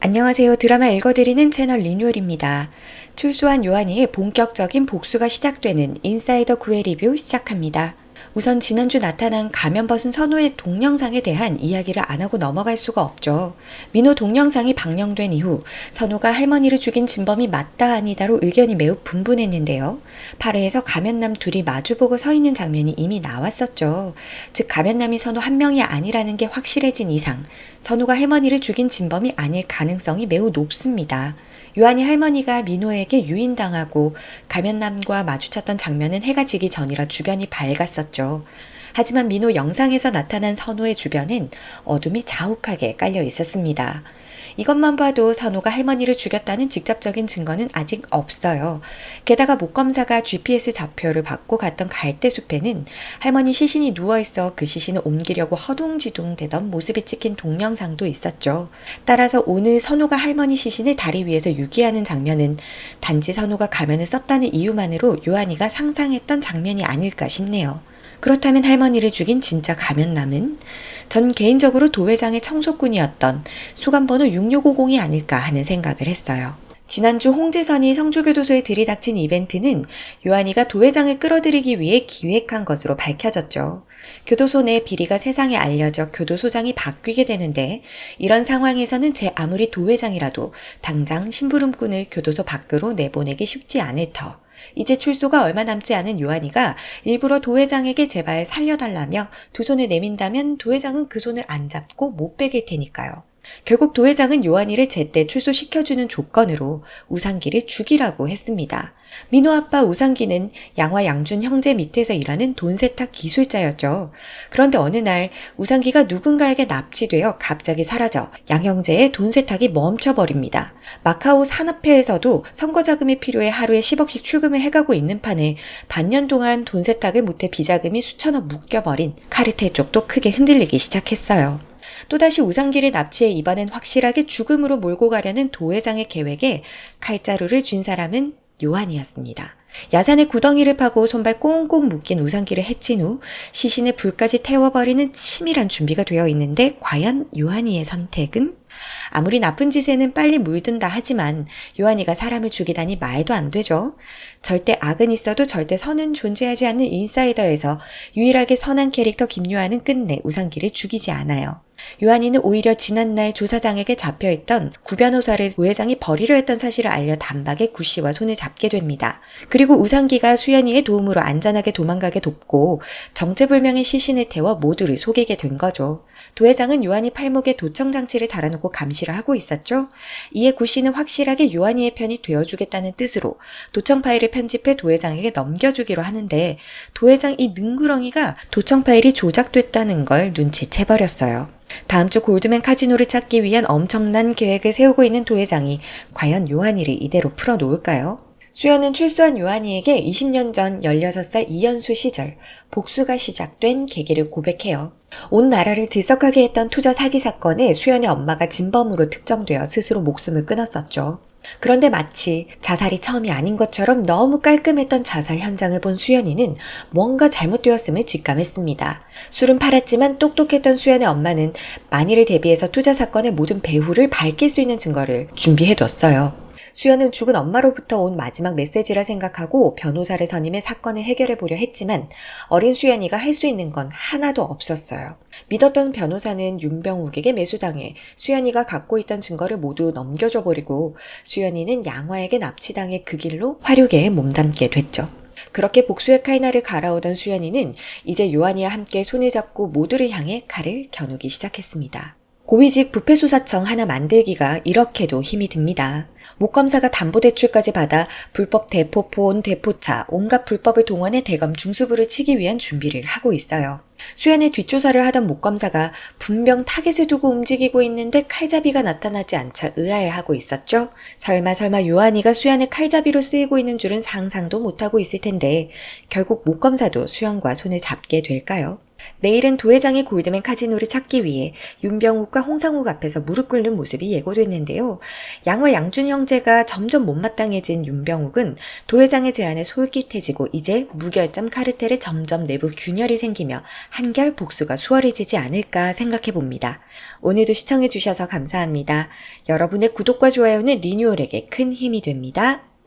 안녕하세요. 드라마 읽어드리는 채널 리뉴얼입니다. 출소한 요한이의 본격적인 복수가 시작되는 인사이더 9회 리뷰 시작합니다. 우선 지난주 나타난 가면 벗은 선우의 동영상에 대한 이야기를 안 하고 넘어갈 수가 없죠. 민호 동영상이 방영된 이후 선우가 할머니를 죽인 진범이 맞다 아니다로 의견이 매우 분분했는데요. 8회에서 가면남 둘이 마주보고 서 있는 장면이 이미 나왔었죠. 즉 가면남이 선우 한 명이 아니라는 게 확실해진 이상 선우가 할머니를 죽인 진범이 아닐 가능성이 매우 높습니다. 요한이 할머니가 민호에게 유인당하고 가면남과 마주쳤던 장면은 해가 지기 전이라 주변이 밝았었죠. 하지만 민호 영상에서 나타난 선우의 주변엔 어둠이 자욱하게 깔려 있었습니다. 이것만 봐도 선우가 할머니를 죽였다는 직접적인 증거는 아직 없어요. 게다가 목검사가 GPS 좌표를 받고 갔던 갈대숲에는 할머니 시신이 누워있어 그 시신을 옮기려고 허둥지둥 대던 모습이 찍힌 동영상도 있었죠. 따라서 오늘 선우가 할머니 시신을 다리 위에서 유기하는 장면은 단지 선우가 가면을 썼다는 이유만으로 요한이가 상상했던 장면이 아닐까 싶네요. 그렇다면 할머니를 죽인 진짜 가면남은 전 개인적으로 도회장의 청소꾼이었던 수감번호 6650이 아닐까 하는 생각을 했어요. 지난주 홍재선이 성주교도소에 들이닥친 이벤트는 요한이가 도회장을 끌어들이기 위해 기획한 것으로 밝혀졌죠. 교도소 내 비리가 세상에 알려져 교도소장이 바뀌게 되는데 이런 상황에서는 제 아무리 도회장이라도 당장 심부름꾼을 교도소 밖으로 내보내기 쉽지 않을 터. 이제 출소가 얼마 남지 않은 요한이가 일부러 도회장에게 제발 살려달라며 두 손을 내민다면 도회장은 그 손을 안 잡고 못 베길 테니까요. 결국 도회장은 요한이를 제때 출소시켜주는 조건으로 우상기를 죽이라고 했습니다. 민호 아빠 우상기는 양화 양준 형제 밑에서 일하는 돈 세탁 기술자였죠. 그런데 어느 날 우상기가 누군가에게 납치되어 갑자기 사라져 양 형제의 돈 세탁이 멈춰버립니다. 마카오 산업회에서도 선거 자금이 필요해 하루에 10억씩 출금을 해가고 있는 판에 반년 동안 돈 세탁을 못해 비자금이 수천억 묶여버린 카르텔 쪽도 크게 흔들리기 시작했어요. 또다시 우상기를 납치해 이번엔 확실하게 죽음으로 몰고 가려는 도회장의 계획에 칼자루를 쥔 사람은 요한이었습니다. 야산에 구덩이를 파고 손발 꽁꽁 묶인 우상기를 해친 후 시신에 불까지 태워버리는 치밀한 준비가 되어 있는데 과연 요한이의 선택은? 아무리 나쁜 짓에는 빨리 물든다 하지만 요한이가 사람을 죽이다니 말도 안 되죠. 절대 악은 있어도 절대 선은 존재하지 않는 인사이더에서 유일하게 선한 캐릭터 김요한은 끝내 우상기를 죽이지 않아요. 요한이는 오히려 지난날 조사장에게 잡혀있던 구 변호사를 도회장이 버리려 했던 사실을 알려 단박에 구 씨와 손을 잡게 됩니다. 그리고 우상기가 수연이의 도움으로 안전하게 도망가게 돕고 정체불명의 시신을 태워 모두를 속이게 된 거죠. 도회장은 요한이 팔목에 도청장치를 달아놓고 감시를 하고 있었죠. 이에 구 씨는 확실하게 요한이의 편이 되어주겠다는 뜻으로 도청 파일을 편집해 도회장에게 넘겨주기로 하는데 도회장 이 능구렁이가 도청 파일이 조작됐다는 걸 눈치채버렸어요. 다음 주 골드맨 카지노를 찾기 위한 엄청난 계획을 세우고 있는 도회장이 과연 요한이를 이대로 풀어놓을까요? 수연은 출소한 요한이에게 20년 전 16살 이연수 시절 복수가 시작된 계기를 고백해요. 온 나라를 들썩하게 했던 투자 사기 사건에 수연의 엄마가 진범으로 특정되어 스스로 목숨을 끊었었죠. 그런데 마치 자살이 처음이 아닌 것처럼 너무 깔끔했던 자살 현장을 본 수연이는 뭔가 잘못되었음을 직감했습니다. 술은 팔았지만 똑똑했던 수연의 엄마는 만일을 대비해서 투자 사건의 모든 배후를 밝힐 수 있는 증거를 준비해뒀어요. 수연은 죽은 엄마로부터 온 마지막 메시지라 생각하고 변호사를 선임해 사건을 해결해보려 했지만 어린 수연이가 할 수 있는 건 하나도 없었어요. 믿었던 변호사는 윤병욱에게 매수당해 수연이가 갖고 있던 증거를 모두 넘겨줘버리고 수연이는 양화에게 납치당해 그 길로 화류계에 몸담게 됐죠. 그렇게 복수의 칼날을 갈아오던 수연이는 이제 요한이와 함께 손을 잡고 모두를 향해 칼을 겨누기 시작했습니다. 고위직 부패수사청 하나 만들기가 이렇게도 힘이 듭니다. 목검사가 담보대출까지 받아 불법 대포폰, 대포차, 온갖 불법을 동원해 대검 중수부를 치기 위한 준비를 하고 있어요. 수연의 뒷조사를 하던 목검사가 분명 타겟을 두고 움직이고 있는데 칼잡이가 나타나지 않자 의아해하고 있었죠. 설마 요한이가 수연의 칼잡이로 쓰이고 있는 줄은 상상도 못하고 있을 텐데 결국 목검사도 수연과 손을 잡게 될까요? 내일은 도회장의 골드맨 카지노를 찾기 위해 윤병욱과 홍상욱 앞에서 무릎 꿇는 모습이 예고됐는데요. 양과 양준 형제가 점점 못마땅해진 윤병욱은 도회장의 제안에 솔깃해지고 이제 무결점 카르텔에 점점 내부 균열이 생기며 한결 복수가 수월해지지 않을까 생각해봅니다. 오늘도 시청해주셔서 감사합니다. 여러분의 구독과 좋아요는 리뉴얼에게 큰 힘이 됩니다.